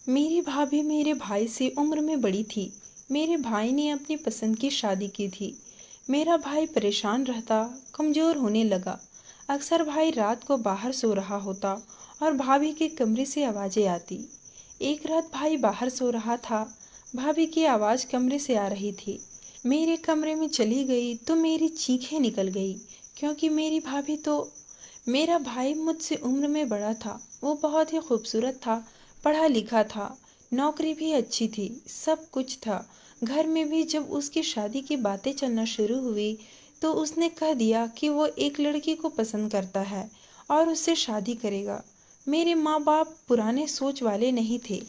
मेरी भाभी मेरे भाई से उम्र में बड़ी थी। मेरे भाई ने अपनी पसंद की शादी की थी। मेरा भाई परेशान रहता, कमज़ोर होने लगा। अक्सर भाई रात को बाहर सो रहा होता और भाभी के कमरे से आवाज़ें आती। एक रात भाई बाहर सो रहा था, भाभी की आवाज़ कमरे से आ रही थी। मेरे कमरे में चली गई तो मेरी चीखें निकल गई, क्योंकि मेरा भाई मुझसे उम्र में बड़ा था। वो बहुत ही खूबसूरत था, पढ़ा लिखा था, नौकरी भी अच्छी थी, सब कुछ था। घर में भी जब उसकी शादी की बातें चलना शुरू हुई तो उसने कह दिया कि वो एक लड़की को पसंद करता है और उससे शादी करेगा। मेरे माँ बाप पुराने सोच वाले नहीं थे,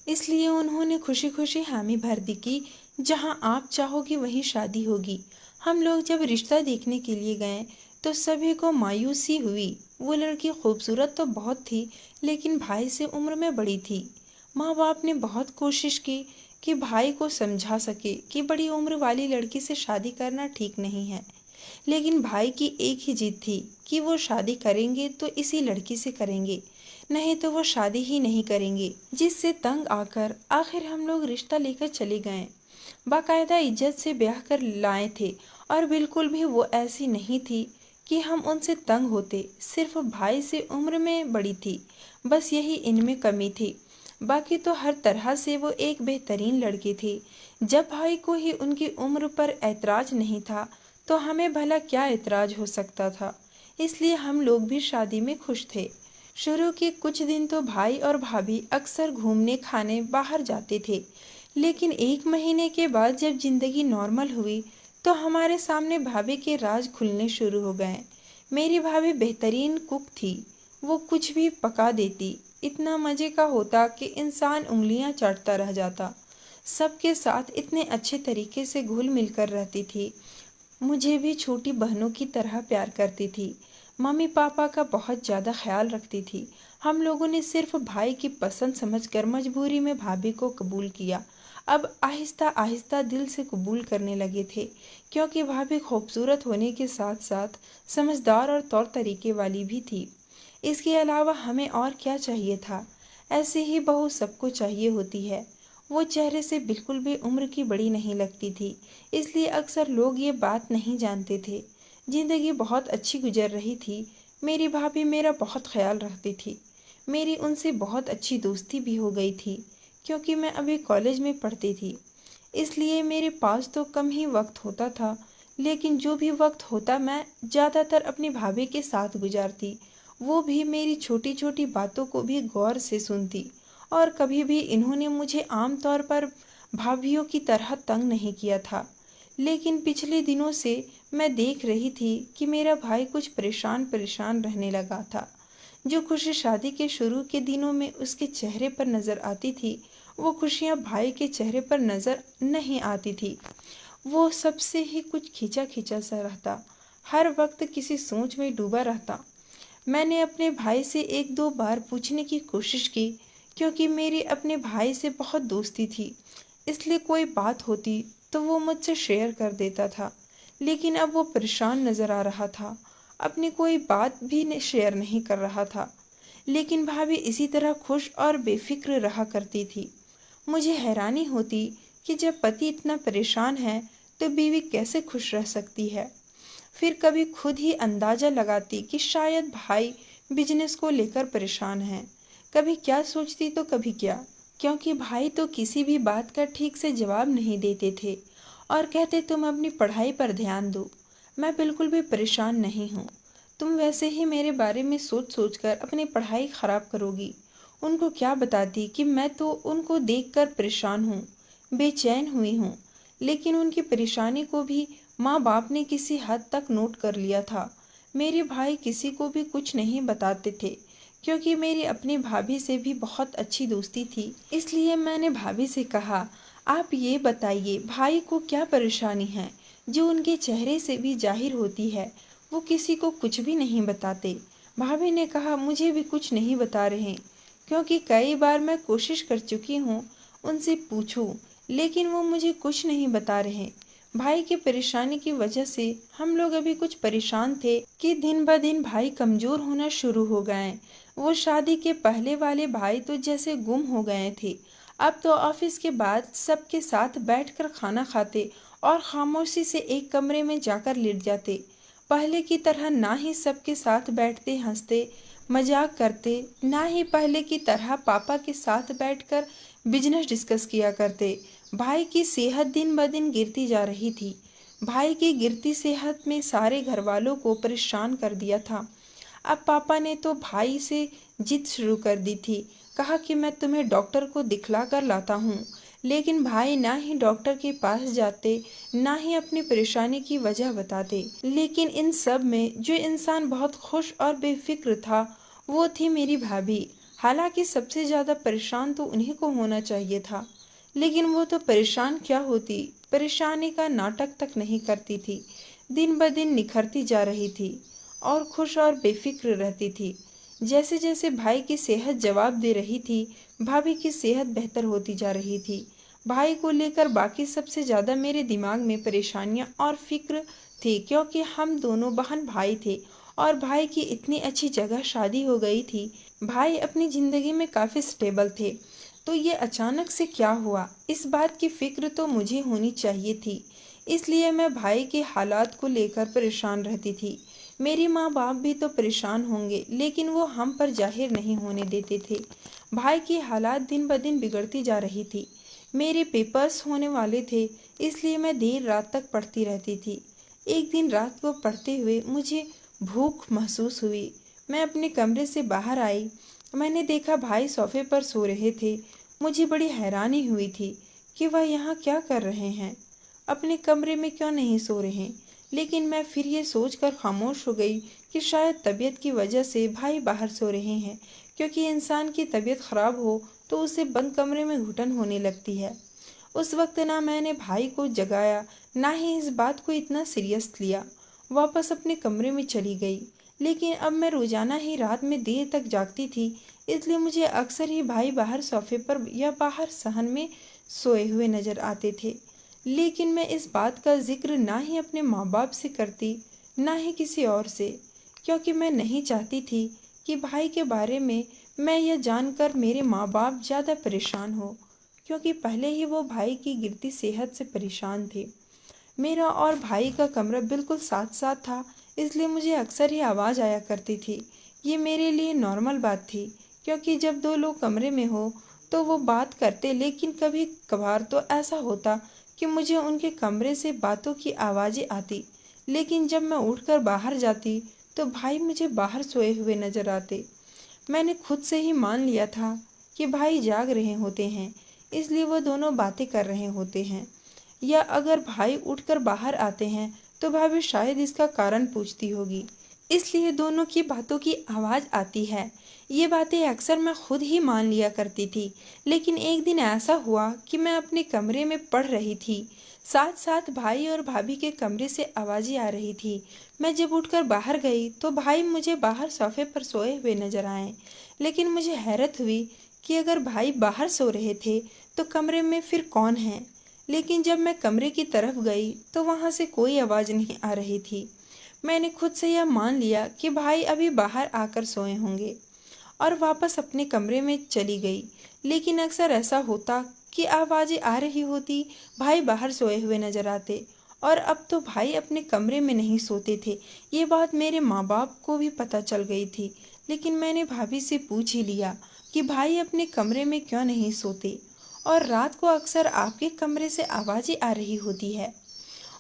इसलिए उन्होंने खुशी खुशी हामी भर दी कि जहाँ आप चाहोगी वहीं शादी होगी। हम लोग जब रिश्ता देखने के लिए गए तो सभी को मायूसी हुई। वो लड़की खूबसूरत तो बहुत थी, लेकिन भाई से उम्र में बड़ी थी। माँ बाप ने बहुत कोशिश की कि भाई को समझा सके कि बड़ी उम्र वाली लड़की से शादी करना ठीक नहीं है, लेकिन भाई की एक ही जिद थी कि वो शादी करेंगे तो इसी लड़की से करेंगे, नहीं तो वो शादी ही नहीं करेंगे। जिससे तंग आकर आखिर हम लोग रिश्ता लेकर चले गए। बाकायदा इज्जत से ब्याह कर लाए थे, और बिल्कुल भी वो ऐसी नहीं थी कि हम उनसे तंग होते। सिर्फ भाई से उम्र में बड़ी थी, बस यही इनमें कमी थी। बाकी तो हर तरह से वो एक बेहतरीन लड़की थी। जब भाई को ही उनकी उम्र पर ऐतराज नहीं था तो हमें भला क्या ऐतराज हो सकता था। इसलिए हम लोग भी शादी में खुश थे। शुरू के कुछ दिन तो भाई और भाभी अक्सर घूमने खाने बाहर जाते थे, लेकिन एक महीने के बाद जब जिंदगी नॉर्मल हुई तो हमारे सामने भाभी के राज खुलने शुरू हो गए। मेरी भाभी बेहतरीन कुक थी, वो कुछ भी पका देती। इतना मज़े का होता कि इंसान उंगलियां चाटता रह जाता। सबके साथ इतने अच्छे तरीके से घुल मिलकर रहती थी। मुझे भी छोटी बहनों की तरह प्यार करती थी। मम्मी पापा का बहुत ज़्यादा ख्याल रखती थी। हम लोगों ने सिर्फ भाई की पसंद समझकर मजबूरी में भाभी को कबूल किया। अब आहिस्ता आहिस्ता दिल से कबूल करने लगे थे, क्योंकि भाभी खूबसूरत होने के साथ साथ समझदार और तौर तरीके वाली भी थी। इसके अलावा हमें और क्या चाहिए था। ऐसे ही बहू सबको चाहिए होती है। वो चेहरे से बिल्कुल भी उम्र की बड़ी नहीं लगती थी, इसलिए अक्सर लोग ये बात नहीं जानते थे। जिंदगी बहुत अच्छी गुजर रही थी। मेरी भाभी मेरा बहुत ख्याल रखती थी। मेरी उनसे बहुत अच्छी दोस्ती भी हो गई थी, क्योंकि मैं अभी कॉलेज में पढ़ती थी। इसलिए मेरे पास तो कम ही वक्त होता था, लेकिन जो भी वक्त होता मैं ज़्यादातर अपनी भाभी के साथ गुजारती। वो भी मेरी छोटी छोटी बातों को भी गौर से सुनती, और कभी भी इन्होंने मुझे आम तौर पर भाभीियों की तरह तंग नहीं किया था। लेकिन पिछले दिनों से मैं देख रही थी कि मेरा भाई कुछ परेशान परेशान रहने लगा था। जो खुशी शादी के शुरू के दिनों में उसके चेहरे पर नज़र आती थी, वो खुशियाँ भाई के चेहरे पर नज़र नहीं आती थी। वो सबसे ही कुछ खींचा खींचा सा रहता, हर वक्त किसी सोच में डूबा रहता। मैंने अपने भाई से एक दो बार पूछने की कोशिश की, क्योंकि मेरी अपने भाई से बहुत दोस्ती थी, इसलिए कोई बात होती तो वो मुझसे शेयर कर देता था। लेकिन अब वो परेशान नज़र आ रहा था, अपनी कोई बात भी शेयर नहीं कर रहा था। लेकिन भाभी इसी तरह खुश और बेफिक्र रहा करती थी। मुझे हैरानी होती कि जब पति इतना परेशान है तो बीवी कैसे खुश रह सकती है। फिर कभी खुद ही अंदाजा लगाती कि शायद भाई बिजनेस को लेकर परेशान है। कभी क्या सोचती तो कभी क्या, क्योंकि भाई तो किसी भी बात का ठीक से जवाब नहीं देते थे और कहते तुम अपनी पढ़ाई पर ध्यान दो। मैं बिल्कुल भी परेशान नहीं हूँ, तुम वैसे ही मेरे बारे में सोच सोच कर अपनी पढ़ाई खराब करोगी। उनको क्या बताती कि मैं तो उनको देखकर परेशान हूँ, बेचैन हुई हूँ। लेकिन उनकी परेशानी को भी माँ बाप ने किसी हद तक नोट कर लिया था। मेरे भाई किसी को भी कुछ नहीं बताते थे, क्योंकि मेरी अपनी भाभी से भी बहुत अच्छी दोस्ती थी। इसलिए मैंने भाभी से कहा, आप ये बताइए भाई को क्या परेशानी है जो उनके चेहरे से भी जाहिर होती है। वो किसी को कुछ भी नहीं बताते। भाभी ने कहा, मुझे भी कुछ नहीं बता रहे, क्योंकि कई बार मैं कोशिश कर चुकी हूँ उनसे पूछूं, लेकिन वो मुझे कुछ नहीं बता रहे। भाई की परेशानी की वजह से हम लोग अभी कुछ परेशान थे कि दिन ब दिन भाई कमज़ोर होना शुरू हो गए। वो शादी के पहले वाले भाई तो जैसे गुम हो गए थे। अब तो ऑफिस के बाद सबके साथ बैठकर खाना खाते और खामोशी से एक कमरे में जाकर लेट जाते। पहले की तरह ना ही सबके साथ बैठते हंसते मजाक करते, ना ही पहले की तरह पापा के साथ बैठकर बिजनेस डिस्कस किया करते। भाई की सेहत दिन ब दिन गिरती जा रही थी। भाई की गिरती सेहत में सारे घर वालों को परेशान कर दिया था। अब पापा ने तो भाई से जिद शुरू कर दी थी। कहा कि मैं तुम्हें डॉक्टर को दिखला कर लाता हूँ। लेकिन भाई ना ही डॉक्टर के पास जाते, ना ही अपनी परेशानी की वजह बताते। लेकिन इन सब में जो इंसान बहुत खुश और बेफिक्र था वो थी मेरी भाभी। हालांकि सबसे ज्यादा परेशान तो उन्हीं को होना चाहिए था, लेकिन वो तो परेशान क्या होती, परेशानी का नाटक तक नहीं करती थी। दिन ब दिन निखरती जा रही थी और खुश और बेफिक्र रहती थी। जैसे जैसे भाई की सेहत जवाब दे रही थी, भाभी की सेहत बेहतर होती जा रही थी। भाई को लेकर बाकी सबसे ज्यादा मेरे दिमाग में परेशानियां और फिक्र थी, क्योंकि हम दोनों बहन भाई थे और भाई की इतनी अच्छी जगह शादी हो गई थी। भाई अपनी जिंदगी में काफी स्टेबल थे, तो ये अचानक से क्या हुआ, इस बात की फिक्र तो मुझे होनी चाहिए थी। इसलिए मैं भाई के हालात को लेकर परेशान रहती थी। मेरे माँ बाप भी तो परेशान होंगे, लेकिन वो हम पर जाहिर नहीं होने देते थे। भाई की हालात दिन ब दिन बिगड़ती जा रही थी। मेरे पेपर्स होने वाले थे, इसलिए मैं देर रात तक पढ़ती रहती थी। एक दिन रात को पढ़ते हुए मुझे भूख महसूस हुई। मैं अपने कमरे से बाहर आई। मैंने देखा भाई सोफे पर सो रहे थे। मुझे बड़ी हैरानी हुई थी कि वह यहाँ क्या कर रहे हैं, अपने कमरे में क्यों नहीं सो रहे। लेकिन मैं फिर ये सोचकर खामोश हो गई कि शायद तबीयत की वजह से भाई बाहर सो रहे हैं, क्योंकि इंसान की तबीयत खराब हो तो उसे बंद कमरे में घुटन होने लगती है। उस वक्त ना मैंने भाई को जगाया, ना ही इस बात को इतना सीरियस लिया। वापस अपने कमरे में चली गई। लेकिन अब मैं रोजाना ही रात में देर तक जागती थी, इसलिए मुझे अक्सर ही भाई बाहर सोफे पर या बाहर सहन में सोए हुए नजर आते थे। लेकिन मैं इस बात का जिक्र ना ही अपने माँ बाप से करती, ना ही किसी और से, क्योंकि मैं नहीं चाहती थी कि भाई के बारे में मैं यह जानकर मेरे माँ बाप ज़्यादा परेशान हो, क्योंकि पहले ही वो भाई की गिरती सेहत से परेशान थे। मेरा और भाई का कमरा बिल्कुल साथ साथ था, इसलिए मुझे अक्सर ही आवाज़ आया करती थी। ये मेरे लिए नॉर्मल बात थी, क्योंकि जब दो लोग कमरे में हो तो वो बात करते, लेकिन कभी कभार तो ऐसा होता कि मुझे उनके कमरे से बातों की आवाज़ें आती। लेकिन जब मैं उठकर बाहर जाती तो भाई मुझे बाहर सोए हुए नजर आते। मैंने खुद से ही मान लिया था कि भाई जाग रहे होते हैं, इसलिए वो दोनों बातें कर रहे होते हैं। या अगर भाई उठकर बाहर आते हैं तो भाभी शायद इसका कारण पूछती होगी, इसलिए दोनों की बातों की आवाज़ आती है। ये बातें अक्सर मैं खुद ही मान लिया करती थी। लेकिन एक दिन ऐसा हुआ कि मैं अपने कमरे में पढ़ रही थी, साथ साथ भाई और भाभी के कमरे से आवाज़ें आ रही थी। मैं जब उठकर बाहर गई तो भाई मुझे बाहर सोफे पर सोए हुए नजर आए। लेकिन मुझे हैरत हुई कि अगर भाई बाहर सो रहे थे तो कमरे में फिर कौन है। लेकिन जब मैं कमरे की तरफ गई तो वहां से कोई आवाज़ नहीं आ रही थी। मैंने खुद से यह मान लिया कि भाई अभी बाहर आकर सोए होंगे और वापस अपने कमरे में चली गई। लेकिन अक्सर ऐसा होता कि आवाज़ें आ रही होती, भाई बाहर सोए हुए नजर आते और अब तो भाई अपने कमरे में नहीं सोते थे। ये बात मेरे माँ बाप को भी पता चल गई थी। लेकिन मैंने भाभी से पूछ ही लिया कि भाई अपने कमरे में क्यों नहीं सोते और रात को अक्सर आपके कमरे से आवाज़ें आ रही होती है।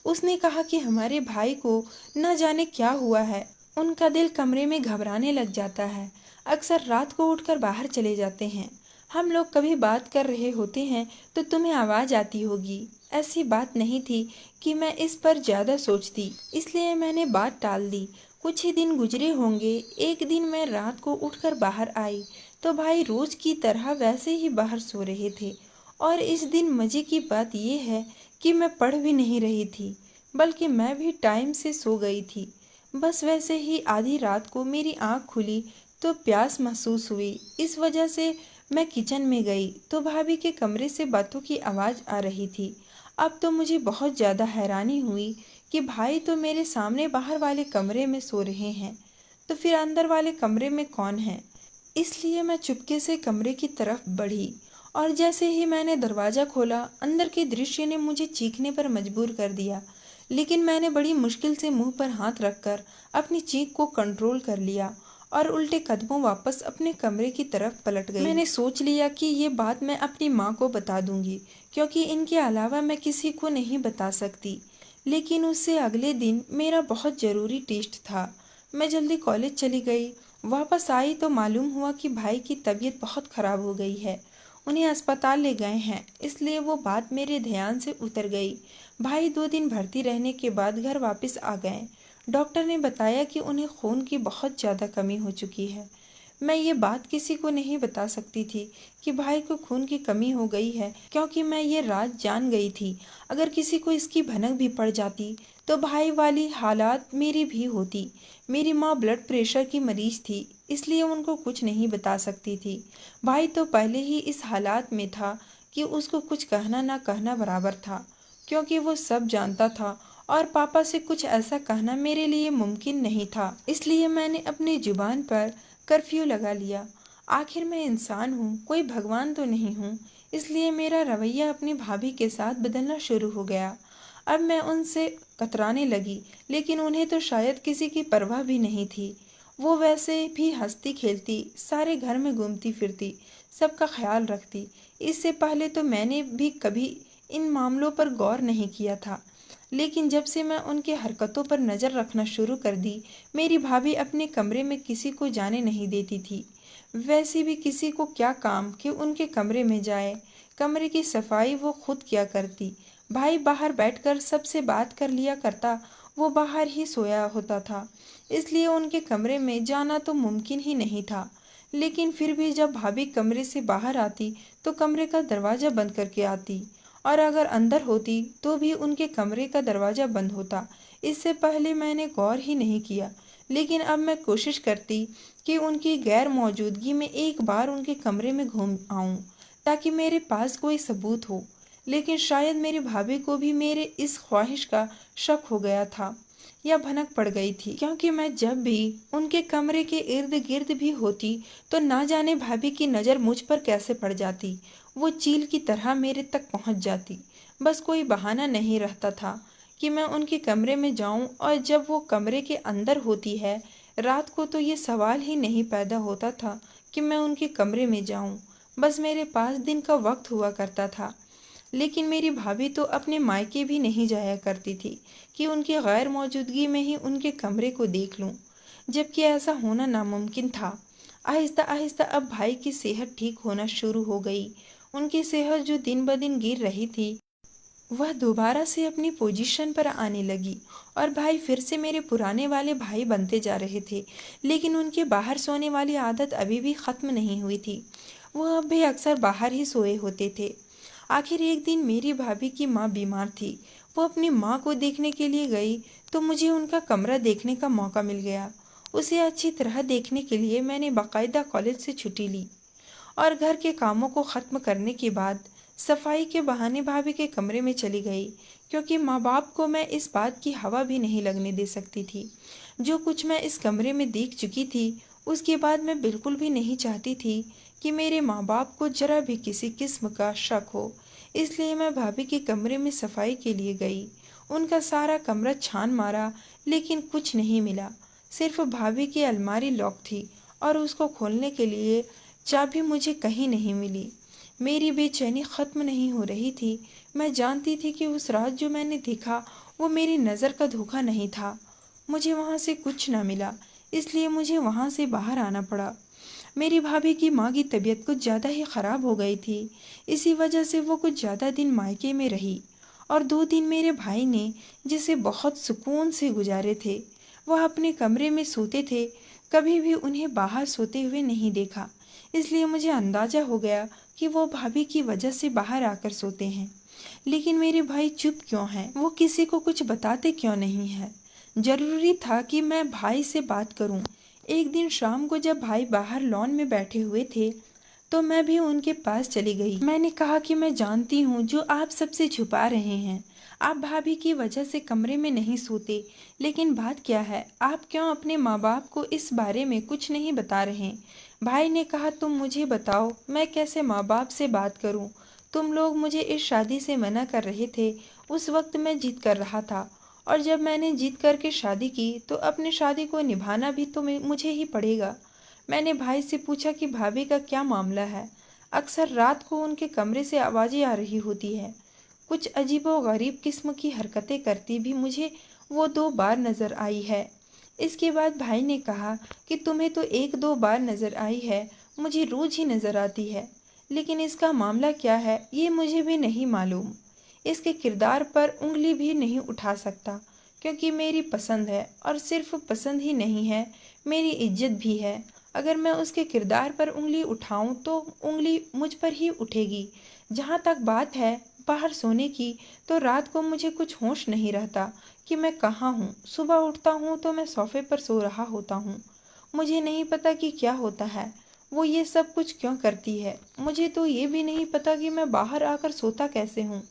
उसने कहा कि हमारे भाई को न जाने क्या हुआ है, उनका दिल कमरे में घबराने लग जाता है। अक्सर रात को उठकर बाहर चले जाते हैं। हम लोग कभी बात कर रहे होते हैं तो तुम्हें आवाज़ आती होगी। ऐसी बात नहीं थी कि मैं इस पर ज़्यादा सोचती, इसलिए मैंने बात टाल दी। कुछ ही दिन गुजरे होंगे, एक दिन मैं रात को उठकर बाहर आई तो भाई रोज की तरह वैसे ही बाहर सो रहे थे। और इस दिन मज़े की बात यह है कि मैं पढ़ भी नहीं रही थी, बल्कि मैं भी टाइम से सो गई थी। बस वैसे ही आधी रात को मेरी आँख खुली तो प्यास महसूस हुई। इस वजह से मैं किचन में गई तो भाभी के कमरे से बातों की आवाज़ आ रही थी। अब तो मुझे बहुत ज़्यादा हैरानी हुई कि भाई तो मेरे सामने बाहर वाले कमरे में सो रहे हैं, तो फिर अंदर वाले कमरे में कौन है। इसलिए मैं चुपके से कमरे की तरफ बढ़ी और जैसे ही मैंने दरवाज़ा खोला, अंदर के दृश्य ने मुझे चीखने पर मजबूर कर दिया। लेकिन मैंने बड़ी मुश्किल से मुंह पर हाथ रखकर अपनी चीख को कंट्रोल कर लिया और उल्टे कदमों वापस अपने कमरे की तरफ पलट गई। मैंने सोच लिया कि ये बात मैं अपनी माँ को बता दूंगी, क्योंकि इनके अलावा मैं किसी को नहीं बता सकती। लेकिन उससे अगले दिन मेरा बहुत ज़रूरी टेस्ट था। मैं जल्दी कॉलेज चली गई। वापस आई तो मालूम हुआ कि भाई की तबीयत बहुत ख़राब हो गई है। उन्हें अस्पताल ले गए हैं, इसलिए वो बात मेरे ध्यान से उतर गई। भाई 2 दिन भर्ती रहने के बाद घर वापस आ गए। डॉक्टर ने बताया कि उन्हें खून की बहुत ज़्यादा कमी हो चुकी है। मैं ये बात किसी को नहीं बता सकती थी कि भाई को खून की कमी हो गई है, क्योंकि मैं ये राज जान गई थी। अगर किसी को इसकी भनक भी पड़ जाती तो भाई वाली हालात मेरी भी होती। मेरी माँ ब्लड प्रेशर की मरीज थी, इसलिए उनको कुछ नहीं बता सकती थी। भाई तो पहले ही इस हालात में था कि उसको कुछ कहना ना कहना बराबर था, क्योंकि वो सब जानता था और पापा से कुछ ऐसा कहना मेरे लिए मुमकिन नहीं था। इसलिए मैंने अपनी जुबान पर कर्फ्यू लगा लिया। आखिर मैं इंसान हूँ, कोई भगवान तो नहीं हूँ। इसलिए मेरा रवैया अपनी भाभी के साथ बदलना शुरू हो गया। अब मैं उनसे कतराने लगी, लेकिन उन्हें तो शायद किसी की परवाह भी नहीं थी। वो वैसे भी हंसती खेलती, सारे घर में घूमती फिरती, सबका ख्याल रखती। इससे पहले तो मैंने भी कभी इन मामलों पर गौर नहीं किया था, लेकिन जब से मैं उनके हरकतों पर नज़र रखना शुरू कर दी, मेरी भाभी अपने कमरे में किसी को जाने नहीं देती थी। वैसे भी किसी को क्या काम कि उनके कमरे में जाए। कमरे की सफाई वो खुद किया करती। भाई बाहर बैठकर सबसे बात कर लिया करता, वो बाहर ही सोया होता था, इसलिए उनके कमरे में जाना तो मुमकिन ही नहीं था। लेकिन फिर भी जब भाभी कमरे से बाहर आती तो कमरे का दरवाज़ा बंद करके आती, और अगर अंदर होती तो भी उनके कमरे का दरवाज़ा बंद होता। इससे पहले मैंने गौर ही नहीं किया, लेकिन अब मैं कोशिश करती कि उनकी गैर मौजूदगी में एक बार उनके कमरे में घूम आऊं, ताकि मेरे पास कोई सबूत हो। लेकिन शायद मेरी भाभी को भी मेरे इस ख्वाहिश का शक हो गया था या भनक पड़ गई थी, क्योंकि मैं जब भी उनके कमरे के इर्द गिर्द भी होती तो ना जाने भाभी की नज़र मुझ पर कैसे पड़ जाती। वो चील की तरह मेरे तक पहुंच जाती। बस कोई बहाना नहीं रहता था कि मैं उनके कमरे में जाऊं, और जब वो कमरे के अंदर होती है रात को तो ये सवाल ही नहीं पैदा होता था कि मैं उनके कमरे में जाऊं। बस मेरे पास दिन का वक्त हुआ करता था। लेकिन मेरी भाभी तो अपने मायके भी नहीं जाया करती थी कि उनकी गैर मौजूदगी में ही उनके कमरे को देख लूं, जबकि ऐसा होना नामुमकिन था। आहिस्ता आहिस्ता अब भाई की सेहत ठीक होना शुरू हो गई। उनकी सेहत जो दिन ब दिन गिर रही थी, वह दोबारा से अपनी पोजीशन पर आने लगी, और भाई फिर से मेरे पुराने वाले भाई बनते जा रहे थे। लेकिन उनके बाहर सोने वाली आदत अभी भी ख़त्म नहीं हुई थी। वो अब भी अक्सर बाहर ही सोए होते थे। आखिर एक दिन मेरी भाभी की माँ बीमार थी। वो अपनी माँ को देखने के लिए गई तो मुझे उनका कमरा देखने का मौका मिल गया। उसे अच्छी तरह देखने के लिए मैंने बाकायदा कॉलेज से छुट्टी ली और घर के कामों को ख़त्म करने के बाद सफाई के बहाने भाभी के कमरे में चली गई, क्योंकि माँ बाप को मैं इस बात की हवा भी नहीं लगने दे सकती थी। जो कुछ मैं इस कमरे में देख चुकी थी, उसके बाद मैं बिल्कुल भी नहीं चाहती थी कि मेरे माँ बाप को जरा भी किसी किस्म का शक हो। इसलिए मैं भाभी के कमरे में सफाई के लिए गई। उनका सारा कमरा छान मारा, लेकिन कुछ नहीं मिला। सिर्फ भाभी की अलमारी लॉक थी और उसको खोलने के लिए चाबी मुझे कहीं नहीं मिली। मेरी बेचैनी ख़त्म नहीं हो रही थी। मैं जानती थी कि उस रात जो मैंने देखा वो मेरी नज़र का धोखा नहीं था। मुझे वहाँ से कुछ न मिला, इसलिए मुझे वहाँ से बाहर आना पड़ा। मेरी भाभी की माँ की तबीयत कुछ ज़्यादा ही ख़राब हो गई थी। इसी वजह से वो कुछ ज़्यादा दिन मायके में रही, और 2 दिन मेरे भाई ने जिसे बहुत सुकून से गुजारे थे। वह अपने कमरे में सोते थे, कभी भी उन्हें बाहर सोते हुए नहीं देखा। इसलिए मुझे अंदाज़ा हो गया कि वो भाभी की वजह से बाहर आकर सोते हैं। लेकिन मेरे भाई चुप क्यों हैं? वो किसी को कुछ बताते क्यों नहीं हैं? जरूरी था कि मैं भाई से बात करूं। एक दिन शाम को जब भाई बाहर लॉन में बैठे हुए थे तो मैं भी उनके पास चली गई। मैंने कहा कि मैं जानती हूँ जो आप सबसे छुपा रहे हैं। आप भाभी की वजह से कमरे में नहीं सोते, लेकिन बात क्या है, आप क्यों अपने माँ बाप को इस बारे में कुछ नहीं बता रहे? भाई ने कहा, तुम मुझे बताओ, मैं कैसे माँ बाप से बात करूं? तुम लोग मुझे इस शादी से मना कर रहे थे, उस वक्त मैं जिद कर रहा था, और जब मैंने जिद करके शादी की तो अपनी शादी को निभाना भी तो मुझे ही पड़ेगा। मैंने भाई से पूछा कि भाभी का क्या मामला है। अक्सर रात को उनके कमरे से आवाज़ें आ रही होती है, कुछ अजीबो-गरीब किस्म की हरकतें करती भी मुझे वो 2 बार नज़र आई है। इसके बाद भाई ने कहा कि तुम्हें तो 1-2 बार नज़र आई है, मुझे रोज़ ही नज़र आती है। लेकिन इसका मामला क्या है ये मुझे भी नहीं मालूम। इसके किरदार पर उंगली भी नहीं उठा सकता, क्योंकि मेरी पसंद है, और सिर्फ पसंद ही नहीं है, मेरी इज्जत भी है। अगर मैं उसके किरदार पर उंगली उठाऊं तो उंगली मुझ पर ही उठेगी। जहाँ तक बात है बाहर सोने की, तो रात को मुझे कुछ होश नहीं रहता कि मैं कहाँ हूँ। सुबह उठता हूँ तो मैं सोफे पर सो रहा होता हूँ। मुझे नहीं पता कि क्या होता है, वो ये सब कुछ क्यों करती है। मुझे तो ये भी नहीं पता कि मैं बाहर आकर सोता कैसे हूँ।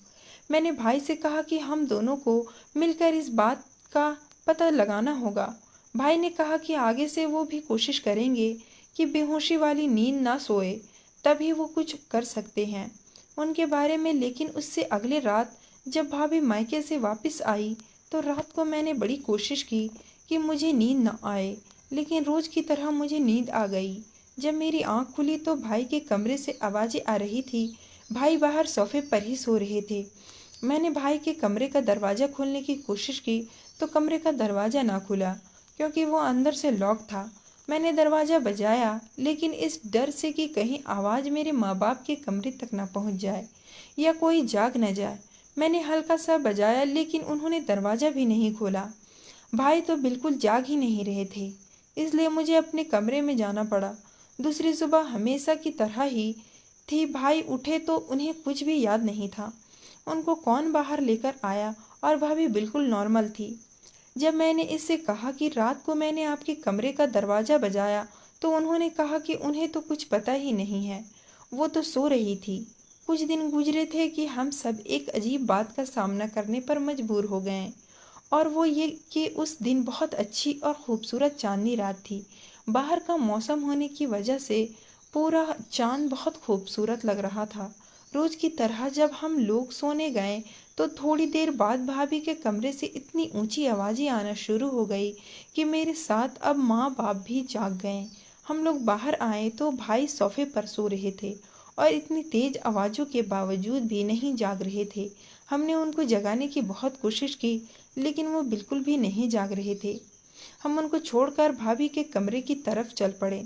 मैंने भाई से कहा कि हम दोनों को मिलकर इस बात का पता लगाना होगा। भाई ने कहा कि आगे से वो भी कोशिश करेंगे कि बेहोशी वाली नींद ना सोए, तभी वो कुछ कर सकते हैं उनके बारे में। लेकिन उससे अगले रात जब भाभी मायके से वापस आई तो रात को मैंने बड़ी कोशिश की कि मुझे नींद न आए, लेकिन रोज की तरह मुझे नींद आ गई। जब मेरी आंख खुली तो भाई के कमरे से आवाज़ें आ रही थी। भाई बाहर सोफे पर ही सो रहे थे। मैंने भाई के कमरे का दरवाज़ा खोलने की कोशिश की तो कमरे का दरवाज़ा ना खुला, क्योंकि वो अंदर से लॉक था। मैंने दरवाज़ा बजाया, लेकिन इस डर से कि कहीं आवाज़ मेरे माँ बाप के कमरे तक ना पहुँच जाए या कोई जाग न जाए, मैंने हल्का सा बजाया, लेकिन उन्होंने दरवाज़ा भी नहीं खोला। भाई तो बिल्कुल जाग ही नहीं रहे थे, इसलिए मुझे अपने कमरे में जाना पड़ा। दूसरी सुबह हमेशा की तरह ही थी। भाई उठे तो उन्हें कुछ भी याद नहीं था उनको कौन बाहर लेकर आया, और भाभी बिल्कुल नॉर्मल थी। जब मैंने इससे कहा कि रात को मैंने आपके कमरे का दरवाज़ा बजाया, तो उन्होंने कहा कि उन्हें तो कुछ पता ही नहीं है, वो तो सो रही थी। कुछ दिन गुजरे थे कि हम सब एक अजीब बात का सामना करने पर मजबूर हो गए, और वो ये कि उस दिन बहुत अच्छी और ख़ूबसूरत चांदनी रात थी। बाहर का मौसम होने की वजह से पूरा चांद बहुत खूबसूरत लग रहा था। रोज़ की तरह जब हम लोग सोने गए तो थोड़ी देर बाद भाभी के कमरे से इतनी ऊंची आवाज़ें आना शुरू हो गई कि मेरे साथ अब माँ बाप भी जाग गए। हम लोग बाहर आए तो भाई सोफे पर सो रहे थे और इतनी तेज आवाज़ों के बावजूद भी नहीं जाग रहे थे। हमने उनको जगाने की बहुत कोशिश की, लेकिन वो बिल्कुल भी नहीं जाग रहे थे। हम उनको छोड़कर भाभी के कमरे की तरफ चल पड़े।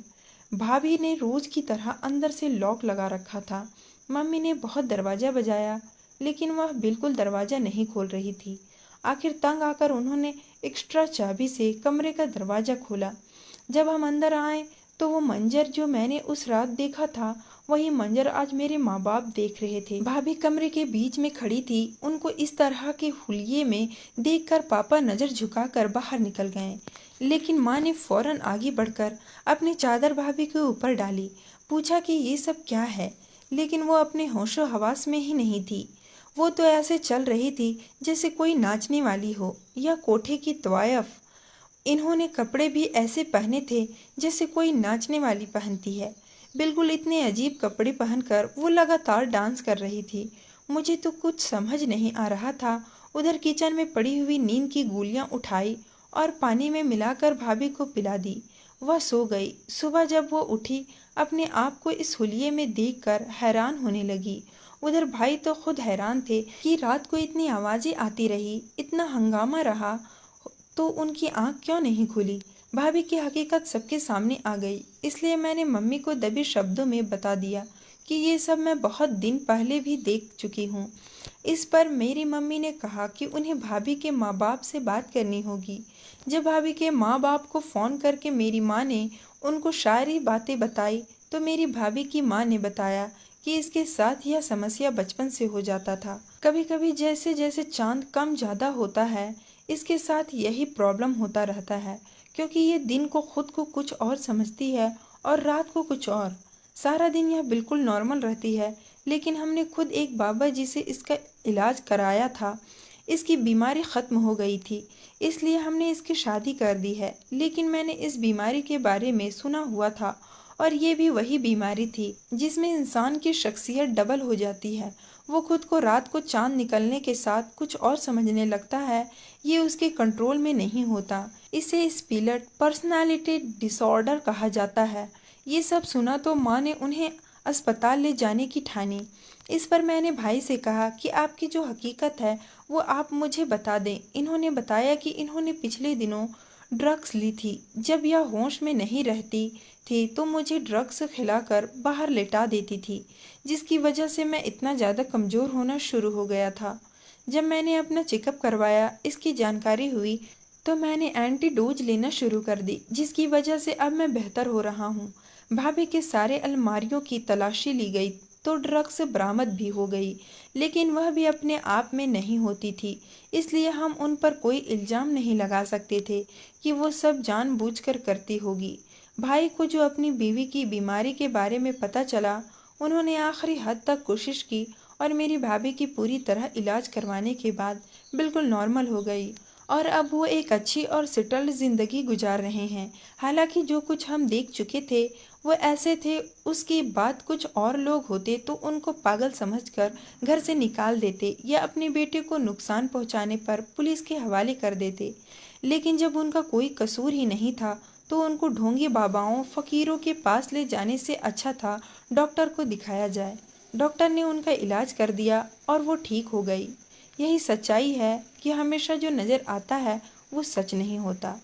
भाभी ने रोज की तरह अंदर से लॉक लगा रखा था। मम्मी ने बहुत दरवाज़ा बजाया, लेकिन वह बिल्कुल दरवाज़ा नहीं खोल रही थी। आखिर तंग आकर उन्होंने एक्स्ट्रा चाबी से कमरे का दरवाज़ा खोला। जब हम अंदर आए तो वो मंजर जो मैंने उस रात देखा था, वही मंजर आज मेरे माँ बाप देख रहे थे। भाभी कमरे के बीच में खड़ी थी। उनको इस तरह के हुलिये में देखकर पापा नज़र झुकाकर बाहर निकल गए, लेकिन माँ ने फौरन आगे बढ़कर अपनी चादर भाभी के ऊपर डाली। पूछा कि ये सब क्या है, लेकिन वो अपने होशो हवास में ही नहीं थी। वो तो ऐसे चल रही थी जैसे कोई नाचने वाली हो या कोठे की तवायफ। इन्होंने कपड़े भी ऐसे पहने थे जैसे कोई नाचने वाली पहनती है। बिल्कुल इतने अजीब कपड़े पहनकर वो लगातार डांस कर रही थी। मुझे तो कुछ समझ नहीं आ रहा था। उधर किचन में पड़ी हुई नींद की गोलियां उठाई और पानी में मिलाकर भाभी को पिला दी। वह सो गई। सुबह जब वो उठी, अपने आप को इस हुलिये में देखकर हैरान होने लगी। उधर भाई तो खुद हैरान थे कि रात को इतनी आवाज़ें आती रही, इतना हंगामा रहा, तो उनकी आंख क्यों नहीं खुली। भाभी की हकीकत सबके सामने आ गई, इसलिए मैंने मम्मी को दबे शब्दों में बता दिया कि ये सब मैं बहुत दिन पहले भी देख चुकी हूँ। इस पर मेरी मम्मी ने कहा कि उन्हें भाभी के माँ बाप से बात करनी होगी। जब भाभी के माँ बाप को फ़ोन करके मेरी माँ ने उनको सारी बातें बताई, तो मेरी भाभी की माँ ने बताया कि इसके साथ यह समस्या बचपन से हो जाता था। कभी कभी जैसे जैसे चांद कम ज़्यादा होता है, इसके साथ यही प्रॉब्लम होता रहता है, क्योंकि ये दिन को खुद को कुछ और समझती है और रात को कुछ और। सारा दिन यह बिल्कुल नॉर्मल रहती है, लेकिन हमने खुद एक बाबा जी से इसका इलाज कराया था। इसकी बीमारी ख़त्म हो गई थी, इसलिए हमने इसकी शादी कर दी है। लेकिन मैंने इस बीमारी के बारे में सुना हुआ था, और ये भी वही बीमारी थी जिसमें इंसान की शख्सियत डबल हो जाती है। वो खुद को रात को चांद निकलने के साथ कुछ और समझने लगता है। ये उसके कंट्रोल में नहीं होता। इसे स्प्लिट पर्सनालिटी डिसऑर्डर कहा जाता है। ये सब सुना तो माँ ने उन्हें अस्पताल ले जाने की ठानी। इस पर मैंने भाई से कहा कि आपकी जो हकीकत है वो आप मुझे बता दें। इन्होंने बताया कि इन्होंने पिछले दिनों ड्रग्स ली थी। जब यह होश में नहीं रहती थी तो मुझे ड्रग्स खिलाकर बाहर लेटा देती थी, जिसकी वजह से मैं इतना ज़्यादा कमज़ोर होना शुरू हो गया था। जब मैंने अपना चेकअप करवाया, इसकी जानकारी हुई, तो मैंने एंटीडोज लेना शुरू कर दी, जिसकी वजह से अब मैं बेहतर हो रहा हूँ। भाभी के सारे अलमारियों की तलाशी ली गई तो ड्रग्स बरामद भी हो गई, लेकिन वह भी अपने आप में नहीं होती थी, इसलिए हम उन पर कोई इल्ज़ाम नहीं लगा सकते थे कि वो सब जानबूझकर करती होगी। भाई को जो अपनी बीवी की बीमारी के बारे में पता चला, उन्होंने आखिरी हद तक कोशिश की और मेरी भाभी की पूरी तरह इलाज करवाने के बाद बिल्कुल नॉर्मल हो गई, और अब वो एक अच्छी और सेटल्ड ज़िंदगी गुजार रहे हैं। हालांकि जो कुछ हम देख चुके थे वो ऐसे थे, उसके बाद कुछ और लोग होते तो उनको पागल समझकर घर से निकाल देते या अपने बेटे को नुकसान पहुंचाने पर पुलिस के हवाले कर देते। लेकिन जब उनका कोई कसूर ही नहीं था तो उनको ढोंगी बाबाओं फकीरों के पास ले जाने से अच्छा था डॉक्टर को दिखाया जाए। डॉक्टर ने उनका इलाज कर दिया और वो ठीक हो गई। यही सच्चाई है कि हमेशा जो नज़र आता है वो सच नहीं होता।